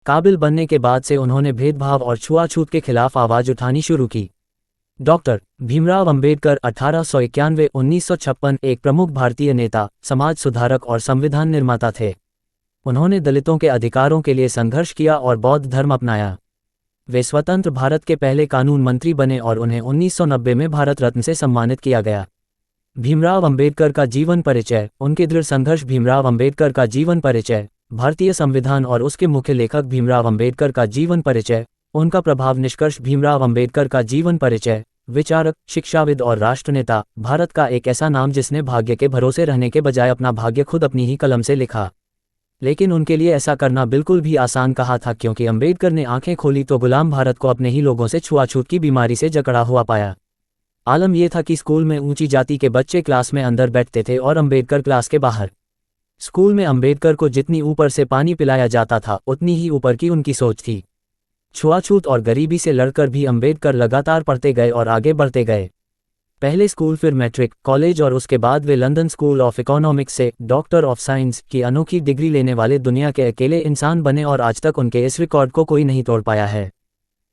काबिल बनने के बाद से उन्होंने भेदभाव और छुआछूत के खिलाफ आवाज उठानी शुरू की। डॉक्टर भीमराव अंबेडकर 1891-1956 एक प्रमुख भारतीय नेता, समाज सुधारक और संविधान निर्माता थे। उन्होंने दलितों के अधिकारों के लिए संघर्ष किया और बौद्ध धर्म अपनाया। वे स्वतंत्र भारत के पहले कानून मंत्री बने और उन्हें 1990 में भारत रत्न से सम्मानित किया गया। भीमराव अंबेडकर का जीवन परिचय। उनके दृढ़ संघर्ष। भीमराव अंबेडकर का जीवन परिचय। भारतीय संविधान और उसके मुख्य लेखक। भीमराव अंबेडकर का जीवन परिचय। उनका प्रभाव। निष्कर्ष। भीमराव अंबेडकर का जीवन परिचय। विचारक, शिक्षाविद और राष्ट्रनेता। भारत का एक ऐसा नाम जिसने भाग्य के भरोसे रहने के बजाय अपना भाग्य खुद अपनी ही कलम से लिखा। लेकिन उनके लिए ऐसा करना बिल्कुल भी आसान कहा था, क्योंकि अंबेडकर ने आंखें खोली तो गुलाम भारत को अपने ही लोगों से छुआछूत की बीमारी से जकड़ा हुआ पाया। आलम यह था कि स्कूल में ऊंची जाति के बच्चे क्लास में अंदर बैठते थे और अंबेडकर क्लास के बाहर। स्कूल में अंबेडकर को जितनी ऊपर से पानी पिलाया जाता था उतनी ही ऊपर की उनकी सोच थी। छुआछूत और गरीबी से लड़कर भी अंबेडकर लगातार पढ़ते गए और आगे बढ़ते गए। पहले स्कूल, फिर मैट्रिक, कॉलेज और उसके बाद वे लंदन स्कूल ऑफ इकोनॉमिक्स से डॉक्टर ऑफ साइंस की अनोखी डिग्री लेने वाले दुनिया के अकेले इंसान बने और आज तक उनके इस रिकॉर्ड को कोई नहीं तोड़ पाया है।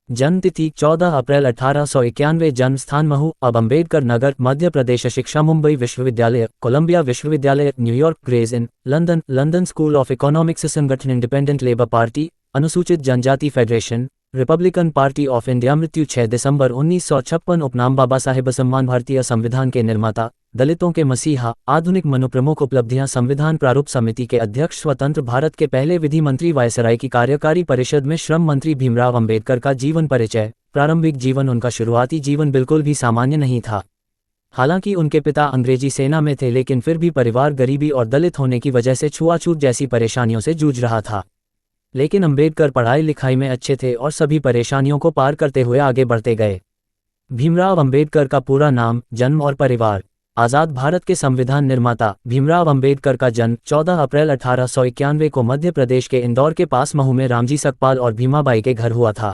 जन्म तिथि 14 अप्रैल 1891। जन्म स्थान महू, अब अम्बेडकर नगर, मध्य प्रदेश। शिक्षा मुंबई विश्वविद्यालय, कोलंबिया विश्वविद्यालय, New York, Gray's Inn, London, London School of Economics. संगठन इंडिपेंडेंट लेबर पार्टी, अनुसूचित जनजाति federation, Republican Party of India. मृत्यु 6 दिसंबर 1956। उपनाम बाबा साहेब सम्मान। भारतीय संविधान के निर्माता, दलितों के मसीहा, आधुनिक मनु। प्रमुख उपलब्धियां। संविधान प्रारूप समिति के अध्यक्ष, स्वतंत्र भारत के पहले विधि मंत्री, वायसराय की कार्यकारी परिषद में श्रम मंत्री। भीमराव अंबेडकर का जीवन परिचय। प्रारंभिक जीवन। उनका शुरुआती जीवन बिल्कुल भी सामान्य नहीं था। हालांकि उनके पिता अंग्रेजी सेना में थे, लेकिन फिर भी परिवार गरीबी और दलित होने की वजह से छुआछूत जैसी परेशानियों से जूझ रहा था। लेकिन अंबेडकर पढ़ाई लिखाई में अच्छे थे और सभी परेशानियों को पार करते हुए आगे बढ़ते गए। भीमराव अंबेडकर का पूरा नाम, जन्म और परिवार। आज़ाद भारत के संविधान निर्माता भीमराव अंबेडकर का जन्म 14 अप्रैल 1891 को मध्य प्रदेश के इंदौर के पास महू में रामजी सकपाल और भीमाबाई के घर हुआ था।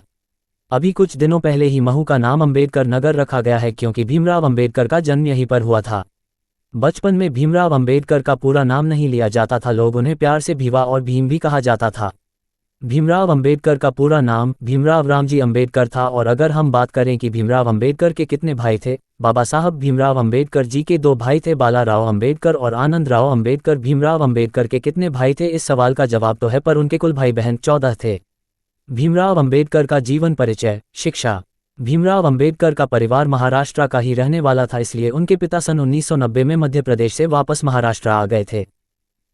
अभी कुछ दिनों पहले ही महू का नाम अंबेडकर नगर रखा गया है, क्योंकि भीमराव अंबेडकर का जन्म यहीं पर हुआ था। बचपन में भीमराव अंबेडकर का पूरा नाम नहीं लिया जाता था, लोग उन्हें प्यार से भीवा और भीम भी कहा जाता था। भीमराव अंबेडकर का पूरा नाम भीमराव रामजी अंबेडकर था। और अगर हम बात करें कि भीमराव अंबेडकर के कितने भाई थे, बाबा साहब भीमराव अंबेडकर जी के 2 भाई थे, बाला राव अंबेडकर और आनंद राव अंबेडकर। भीमराव अंबेडकर के कितने भाई थे, इस सवाल का जवाब तो है, पर उनके कुल भाई बहन 14 थे। भीमराव अंबेडकर का जीवन परिचय। शिक्षा। भीमराव अंबेडकर का परिवार महाराष्ट्र का ही रहने वाला था, इसलिए उनके पिता सन 1990 में मध्य प्रदेश से वापस महाराष्ट्र आ गए थे।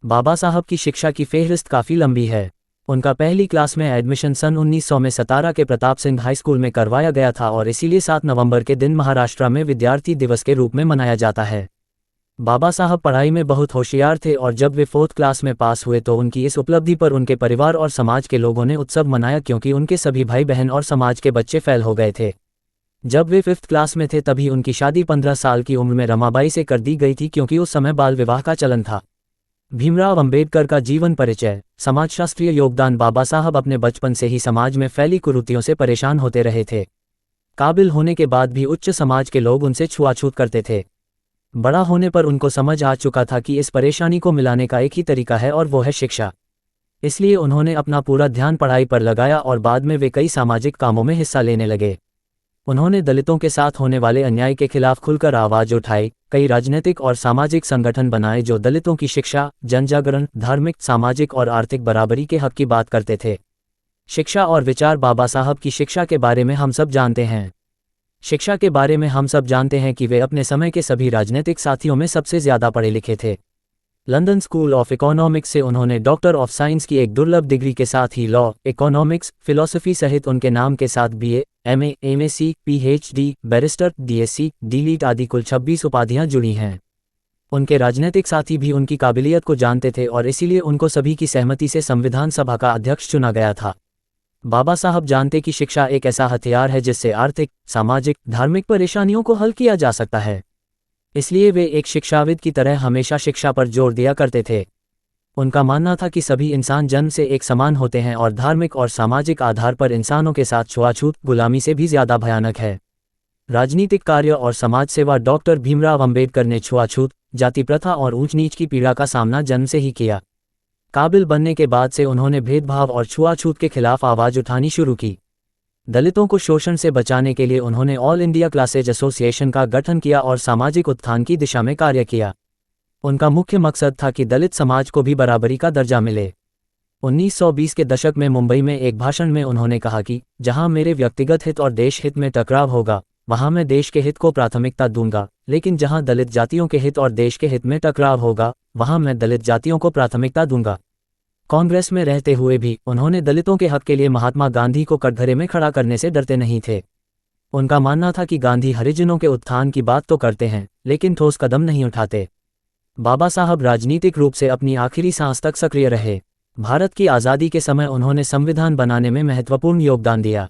बाबा साहब की शिक्षा की फेहरिस्त काफ़ी लंबी है। उनका पहली क्लास में एडमिशन सन 1900 में सतारा के प्रताप सिंह हाई स्कूल में करवाया गया था और इसीलिए 7 नवंबर के दिन महाराष्ट्र में विद्यार्थी दिवस के रूप में मनाया जाता है। बाबा साहब पढ़ाई में बहुत होशियार थे और जब वे 4th क्लास में पास हुए तो उनकी इस उपलब्धि पर उनके परिवार और समाज के लोगों ने उत्सव मनाया, क्योंकि उनके सभी भाई बहन और समाज के बच्चे फेल हो गए थे। जब वे 5th क्लास में थे तभी उनकी शादी 15 साल की उम्र में रमाबाई से कर दी गई थी, क्योंकि उस समय बाल विवाह का चलन था। भीमराव अंबेडकर का जीवन परिचय। समाजशास्त्रीय योगदान। बाबा साहब अपने बचपन से ही समाज में फैली कुरीतियों से परेशान होते रहे थे। काबिल होने के बाद भी उच्च समाज के लोग उनसे छुआछूत करते थे। बड़ा होने पर उनको समझ आ चुका था कि इस परेशानी को मिलाने का एक ही तरीका है और वो है शिक्षा। इसलिए उन्होंने अपना पूरा ध्यान पढ़ाई पर लगाया और बाद में वे कई सामाजिक कामों में हिस्सा लेने लगे। उन्होंने दलितों के साथ होने वाले अन्याय के खिलाफ खुलकर आवाज उठाई। कई राजनीतिक और सामाजिक संगठन बनाए जो दलितों की शिक्षा, जनजागरण, धार्मिक, सामाजिक और आर्थिक बराबरी के हक की बात करते थे। शिक्षा और विचार। बाबा साहब की शिक्षा के बारे में हम सब जानते हैं। शिक्षा के बारे में हम सब जानते हैं कि वे अपने समय के सभी राजनीतिक साथियों में सबसे ज्यादा पढ़े लिखे थे। लंदन स्कूल ऑफ इकोनॉमिक्स से उन्होंने डॉक्टर ऑफ साइंस की एक दुर्लभ डिग्री के साथ ही लॉ, इकोनॉमिक्स, फिलॉसफी सहित उनके नाम के साथ BA, MA, MSc, PhD, barrister, DSc, DLitt आदि कुल 26 उपाधियां जुड़ी हैं। उनके राजनीतिक साथी भी उनकी काबिलियत को जानते थे और इसीलिए उनको सभी की सहमति से संविधान सभा का अध्यक्ष चुना गया था। बाबा साहब जानते कि शिक्षा एक ऐसा हथियार है जिससे आर्थिक, सामाजिक, धार्मिक परेशानियों को हल किया जा सकता है। इसलिए वे एक शिक्षाविद की तरह हमेशा शिक्षा पर जोर दिया करते थे। उनका मानना था कि सभी इंसान जन्म से एक समान होते हैं और धार्मिक और सामाजिक आधार पर इंसानों के साथ छुआछूत गुलामी से भी ज्यादा भयानक है। राजनीतिक कार्य और समाज सेवा। डॉक्टर भीमराव अंबेडकर ने छुआछूत, जाति प्रथा और ऊंच नीच की पीड़ा का सामना जन्म से ही किया। काबिल बनने के बाद से उन्होंने भेदभाव और छुआछूत के खिलाफ आवाज़ उठानी शुरू की। दलितों को शोषण से बचाने के लिए उन्होंने ऑल इंडिया क्लासेज एसोसिएशन का गठन किया और सामाजिक उत्थान की दिशा में कार्य किया। उनका मुख्य मकसद था कि दलित समाज को भी बराबरी का दर्जा मिले। 1920 के दशक में मुंबई में एक भाषण में उन्होंने कहा कि जहां मेरे व्यक्तिगत हित और देश हित में टकराव होगा वहां मैं देश के हित को प्राथमिकता दूंगा, लेकिन जहां दलित जातियों के हित और देश के हित में टकराव होगा वहां मैं दलित जातियों को प्राथमिकता दूंगा। कांग्रेस में रहते हुए भी उन्होंने दलितों के हक के लिए महात्मा गांधी को कटघरे में खड़ा करने से डरते नहीं थे। उनका मानना था कि गांधी हरिजनों के उत्थान की बात तो करते हैं लेकिन ठोस कदम नहीं उठाते। बाबा साहब राजनीतिक रूप से अपनी आखिरी सांस तक सक्रिय रहे। भारत की आज़ादी के समय उन्होंने संविधान बनाने में महत्वपूर्ण योगदान दिया।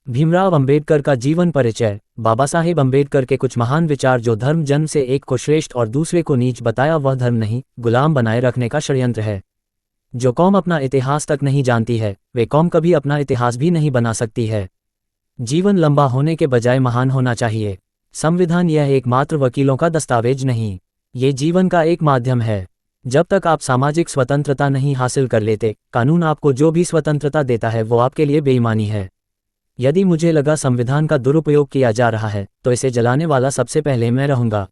भीमराव अंबेडकर का जीवन परिचय। बाबा साहेब अंबेडकर के कुछ महान विचार जो धर्म जन्म से एक को श्रेष्ठ और दूसरे को नीच बताया वह धर्म नहीं, गुलाम बनाए रखने का षड्यंत्र है। जो कौम अपना इतिहास तक नहीं जानती है वे कौम कभी अपना इतिहास भी नहीं बना सकती है। जीवन लंबा होने के बजाय महान होना चाहिए। संविधान यह एकमात्र वकीलों का दस्तावेज नहीं, ये जीवन का एक माध्यम है। जब तक आप सामाजिक स्वतंत्रता नहीं हासिल कर लेते, कानून आपको जो भी स्वतंत्रता देता है वो आपके लिए बेईमानी है। यदि मुझे लगा संविधान का दुरुपयोग किया जा रहा है तो इसे जलाने वाला सबसे पहले मैं रहूंगा।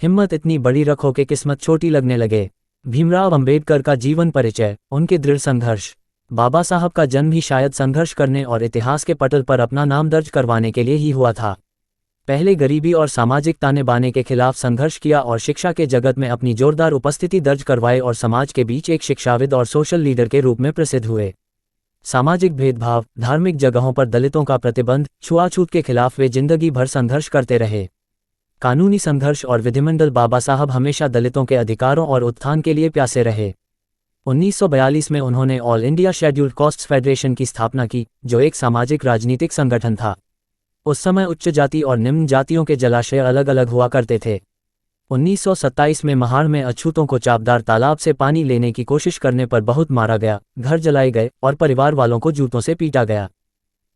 हिम्मत इतनी बड़ी रखो कि किस्मत छोटी लगने लगे। भीमराव अंबेडकर का जीवन परिचय। उनके दृढ़ संघर्ष। बाबा साहब का जन्म ही शायद संघर्ष करने और इतिहास के पटल पर अपना नाम दर्ज करवाने के लिए ही हुआ था। पहले गरीबी और सामाजिक ताने बाने के खिलाफ संघर्ष किया और शिक्षा के जगत में अपनी जोरदार उपस्थिति दर्ज करवाए और समाज के बीच एक शिक्षाविद और सोशल लीडर के रूप में प्रसिद्ध हुए। सामाजिक भेदभाव, धार्मिक जगहों पर दलितों का प्रतिबंध, छुआछूत के खिलाफ वे जिंदगी भर संघर्ष करते रहे। कानूनी संघर्ष और विधिमंडल। बाबा साहब हमेशा दलितों के अधिकारों और उत्थान के लिए प्यासे रहे। 1942 में उन्होंने all India scheduled castes federation की स्थापना की, जो एक सामाजिक राजनीतिक संगठन था। उस समय उच्च जाति और निम्न जातियों के जलाशय अलग अलग हुआ करते थे। 1927 में महाड़ में अछूतों को चापदार तालाब से पानी लेने की कोशिश करने पर बहुत मारा गया, घर जलाए गए और परिवार वालों को जूतों से पीटा गया।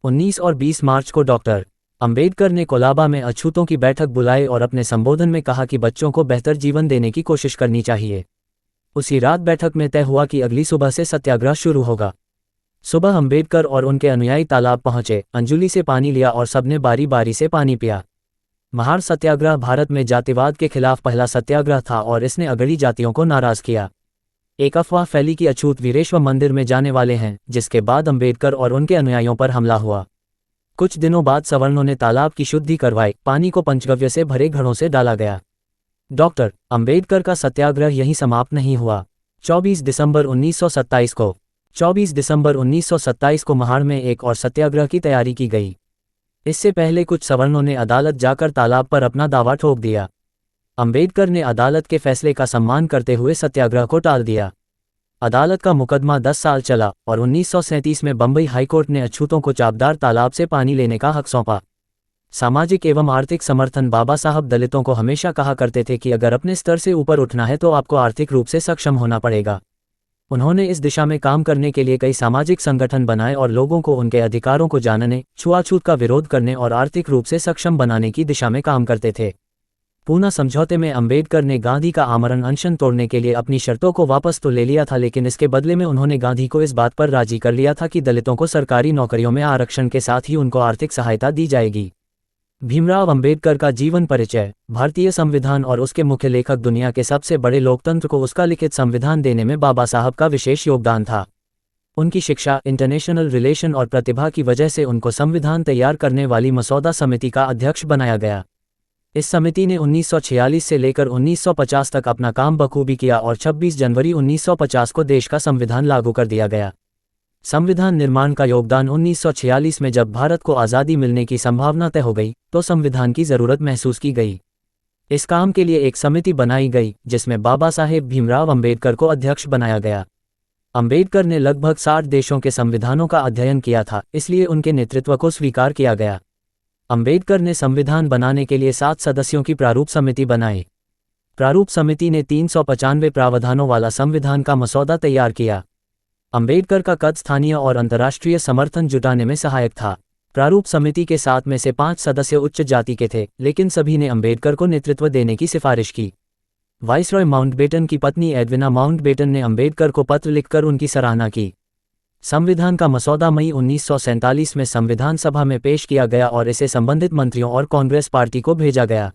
19 और 20 मार्च को डॉक्टर अंबेडकर ने कोलाबा में अछूतों की बैठक बुलाई और अपने संबोधन में कहा कि बच्चों को बेहतर जीवन देने की कोशिश करनी चाहिए। उसी रात बैठक में तय हुआ कि अगली सुबह से सत्याग्रह शुरू होगा। सुबह अंबेडकर और उनके अनुयायी तालाब पहुंचे, अंजुली से पानी लिया और सबने बारी बारी से पानी पिया। महाड़ सत्याग्रह भारत में जातिवाद के खिलाफ पहला सत्याग्रह था और इसने अगड़ी जातियों को नाराज किया। एक अफवाह फैली कि अछूत वीरेश्वर मंदिर में जाने वाले हैं, जिसके बाद अंबेडकर और उनके अनुयायियों पर हमला हुआ। कुछ दिनों बाद सवर्णों ने तालाब की शुद्धि करवाई, पानी को पंचगव्य से भरे घड़ों से डाला गया। डॉक्टर अंबेडकर का सत्याग्रह यहीं समाप्त नहीं हुआ। 24 दिसंबर 1927 को महाड़ में एक और सत्याग्रह की तैयारी की गई। इससे पहले कुछ सवर्णों ने अदालत जाकर तालाब पर अपना दावा ठोक दिया। अंबेडकर ने अदालत के फैसले का सम्मान करते हुए सत्याग्रह को टाल दिया। अदालत का मुकदमा 10 साल चला और 1937 में बंबई हाईकोर्ट ने अछूतों को चापदार तालाब से पानी लेने का हक सौंपा। सामाजिक एवं आर्थिक समर्थन। बाबा साहब दलितों को हमेशा कहा करते थे कि अगर अपने स्तर से ऊपर उठना है तो आपको आर्थिक रूप से सक्षम होना पड़ेगा। उन्होंने इस दिशा में काम करने के लिए कई सामाजिक संगठन बनाए और लोगों को उनके अधिकारों को जानने, छुआछूत का विरोध करने और आर्थिक रूप से सक्षम बनाने की दिशा में काम करते थे। पूना समझौते में अंबेडकर ने गांधी का आमरण अनशन तोड़ने के लिए अपनी शर्तों को वापस तो ले लिया था, लेकिन इसके बदले में उन्होंने गांधी को इस बात पर राजी कर लिया था कि दलितों को सरकारी नौकरियों में आरक्षण के साथ ही उनको आर्थिक सहायता दी जाएगी। भीमराव अंबेडकर का जीवन परिचय। भारतीय संविधान और उसके मुख्य लेखक दुनिया के सबसे बड़े लोकतंत्र को उसका लिखित संविधान देने में बाबा साहब का विशेष योगदान था। उनकी शिक्षा, इंटरनेशनल रिलेशन और प्रतिभा की वजह से उनको संविधान तैयार करने वाली मसौदा समिति का अध्यक्ष बनाया गया। इस समिति ने 1946 से लेकर 1950 तक अपना काम बखूबी किया और 26 जनवरी 1950 को देश का संविधान लागू कर दिया गया। संविधान निर्माण का योगदान। 1946 में जब भारत को आज़ादी मिलने की संभावना तय हो गई तो संविधान की ज़रूरत महसूस की गई। इस काम के लिए एक समिति बनाई गई जिसमें बाबा साहेब भीमराव अंबेडकर को अध्यक्ष बनाया गया। अंबेडकर ने लगभग 60 देशों के संविधानों का अध्ययन किया था, इसलिए उनके नेतृत्व को स्वीकार किया गया। अंबेडकर ने संविधान बनाने के लिए 7 सदस्यों की प्रारूप समिति बनाई। प्रारूप समिति ने 395 प्रावधानों वाला संविधान का मसौदा तैयार किया। अंबेडकर का कद स्थानीय और अंतर्राष्ट्रीय समर्थन जुटाने में सहायक था। प्रारूप समिति के 7 में से 5 सदस्य उच्च जाति के थे, लेकिन सभी ने अंबेडकर को नेतृत्व देने की सिफारिश की। वाइसरॉय माउंटबेटन की पत्नी एडविना माउंटबेटन ने अंबेडकर को पत्र लिखकर उनकी सराहना की। संविधान का मसौदा मई 1947 में संविधान सभा में पेश किया गया और इसे संबंधित मंत्रियों और कांग्रेस पार्टी को भेजा गया।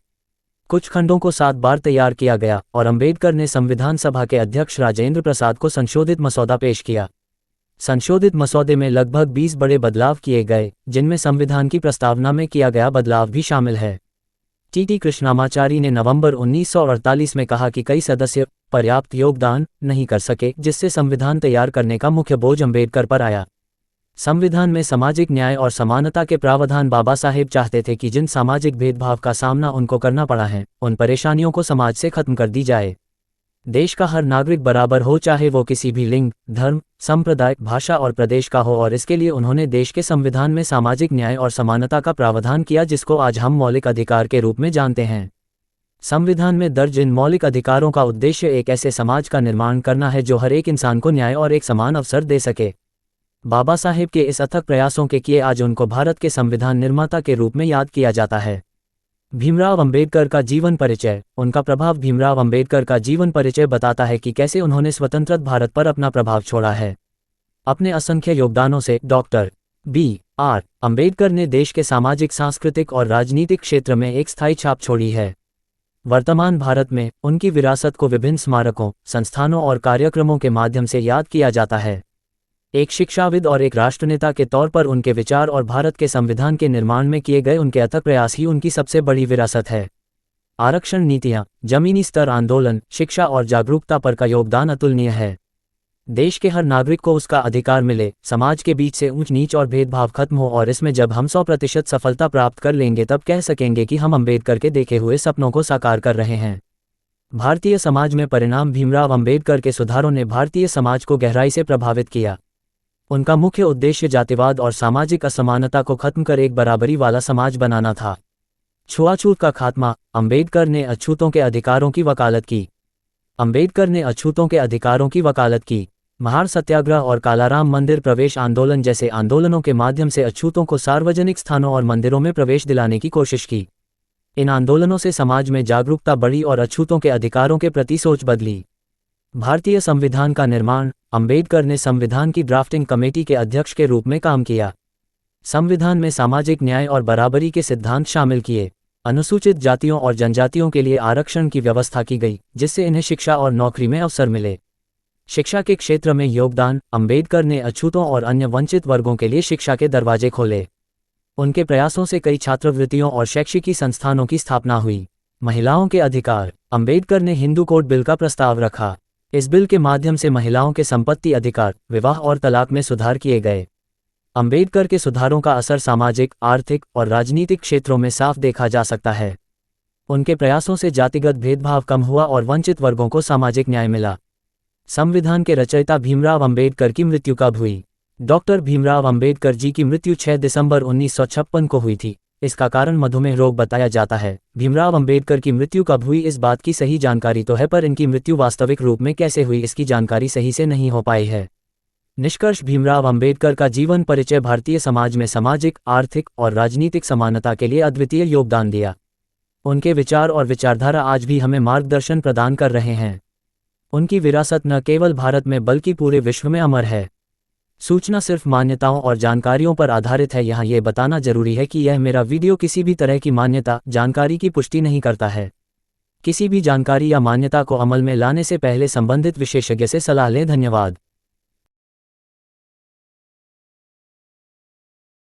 कुछ खंडों को 7 बार तैयार किया गया और अंबेडकर ने संविधान सभा के अध्यक्ष राजेंद्र प्रसाद को संशोधित मसौदा पेश किया। संशोधित मसौदे में लगभग 20 बड़े बदलाव किए गए, जिनमें संविधान की प्रस्तावना में किया गया बदलाव भी शामिल है। टी कृष्णामाचारी ने नवंबर 1948 में कहा कि कई सदस्य पर्याप्त योगदान नहीं कर सके, जिससे संविधान तैयार करने का मुख्य बोझ अंबेडकर पर आया। संविधान में सामाजिक न्याय और समानता के प्रावधान बाबा साहेब चाहते थे कि जिन सामाजिक भेदभाव का सामना उनको करना पड़ा है, उन परेशानियों को समाज से खत्म कर दी जाए। देश का हर नागरिक बराबर हो, चाहे वो किसी भी लिंग, धर्म, संप्रदाय, भाषा और प्रदेश का हो, और इसके लिए उन्होंने देश के संविधान में सामाजिक न्याय और समानता का प्रावधान किया, जिसको आज हम मौलिक अधिकार के रूप में जानते हैं। संविधान में दर्ज इन मौलिक अधिकारों का उद्देश्य एक ऐसे समाज का निर्माण करना है जो हर एक इंसान को न्याय और एक समान अवसर दे सके। बाबा साहेब के इस अथक प्रयासों के किए आज उनको भारत के संविधान निर्माता के रूप में याद किया जाता है। भीमराव अंबेडकर का जीवन परिचय। उनका प्रभाव। भीमराव अंबेडकर का जीवन परिचय बताता है कि कैसे उन्होंने स्वतंत्र भारत पर अपना प्रभाव छोड़ा है। अपने असंख्य योगदानों से डॉक्टर B.R. अंबेडकर ने देश के सामाजिक, सांस्कृतिक और राजनीतिक क्षेत्र में एक स्थायी छाप छोड़ी है। वर्तमान भारत में उनकी विरासत को विभिन्न स्मारकों, संस्थानों और कार्यक्रमों के माध्यम से याद किया जाता है। एक शिक्षाविद और एक राष्ट्रनेता के तौर पर उनके विचार और भारत के संविधान के निर्माण में किए गए उनके अथक प्रयास ही उनकी सबसे बड़ी विरासत है। आरक्षण नीतियां, जमीनी स्तर आंदोलन, शिक्षा और जागरूकता पर का योगदान अतुलनीय है। देश के हर नागरिक को उसका अधिकार मिले, समाज के बीच से ऊंच नीच और भेदभाव खत्म हो, और इसमें जब हम 100% सफलता प्राप्त कर लेंगे तब कह सकेंगे कि हम अंबेडकर के देखे हुए सपनों को साकार कर रहे हैं। भारतीय समाज में परिणाम। भीमराव अंबेडकर के सुधारों ने भारतीय समाज को गहराई से प्रभावित किया। उनका मुख्य उद्देश्य जातिवाद और सामाजिक असमानता को खत्म कर एक बराबरी वाला समाज बनाना था। छुआछूत का खात्मा। अंबेडकर ने अछूतों के अधिकारों की वकालत की। अंबेडकर ने अछूतों के अधिकारों की वकालत की। महार सत्याग्रह और कालाराम मंदिर प्रवेश आंदोलन जैसे आंदोलनों के माध्यम से अछूतों को सार्वजनिक स्थानों और मंदिरों में प्रवेश दिलाने की कोशिश की। इन आंदोलनों से समाज में जागरूकता बढ़ी और अछूतों के अधिकारों के प्रति सोच बदली। भारतीय संविधान का निर्माण। अंबेडकर ने संविधान की ड्राफ्टिंग कमेटी के अध्यक्ष के रूप में काम किया। संविधान में सामाजिक न्याय और बराबरी के सिद्धांत शामिल किए। अनुसूचित जातियों और जनजातियों के लिए आरक्षण की व्यवस्था की गई, जिससे इन्हें शिक्षा और नौकरी में अवसर मिले। शिक्षा के क्षेत्र में योगदान। अंबेडकर ने अछूतों और अन्य वंचित वर्गों के लिए शिक्षा के दरवाजे खोले। उनके प्रयासों से कई छात्रवृत्तियों और शैक्षिकी संस्थानों की स्थापना हुई। महिलाओं के अधिकार। अंबेडकर ने हिंदू कोड बिल का प्रस्ताव रखा। इस बिल के माध्यम से महिलाओं के संपत्ति अधिकार, विवाह और तलाक में सुधार किए गए। अंबेडकर के सुधारों का असर सामाजिक, आर्थिक और राजनीतिक क्षेत्रों में साफ देखा जा सकता है। उनके प्रयासों से जातिगत भेदभाव कम हुआ और वंचित वर्गों को सामाजिक न्याय मिला। संविधान के रचयिता भीमराव अंबेडकर की मृत्यु कब हुई? डॉक्टर भीमराव अंबेडकर जी की मृत्यु 6 दिसंबर 1956 को हुई थी। इसका कारण मधुमेह रोग बताया जाता है। भीमराव अंबेडकर की मृत्यु कब हुई इस बात की सही जानकारी तो है, पर इनकी मृत्यु वास्तविक रूप में कैसे हुई इसकी जानकारी सही से नहीं हो पाई है। निष्कर्ष। भीमराव अंबेडकर का जीवन परिचय। भारतीय समाज में सामाजिक, आर्थिक और राजनीतिक समानता के लिए अद्वितीय योगदान दिया। उनके विचार और विचारधारा आज भी हमें मार्गदर्शन प्रदान कर रहे हैं। उनकी विरासत न केवल भारत में बल्कि पूरे विश्व में अमर है। सूचना सिर्फ मान्यताओं और जानकारियों पर आधारित है। यहाँ ये बताना जरूरी है कि यह मेरा वीडियो किसी भी तरह की मान्यता, जानकारी की पुष्टि नहीं करता है। किसी भी जानकारी या मान्यता को अमल में लाने से पहले संबंधित विशेषज्ञ से सलाह लें। धन्यवाद।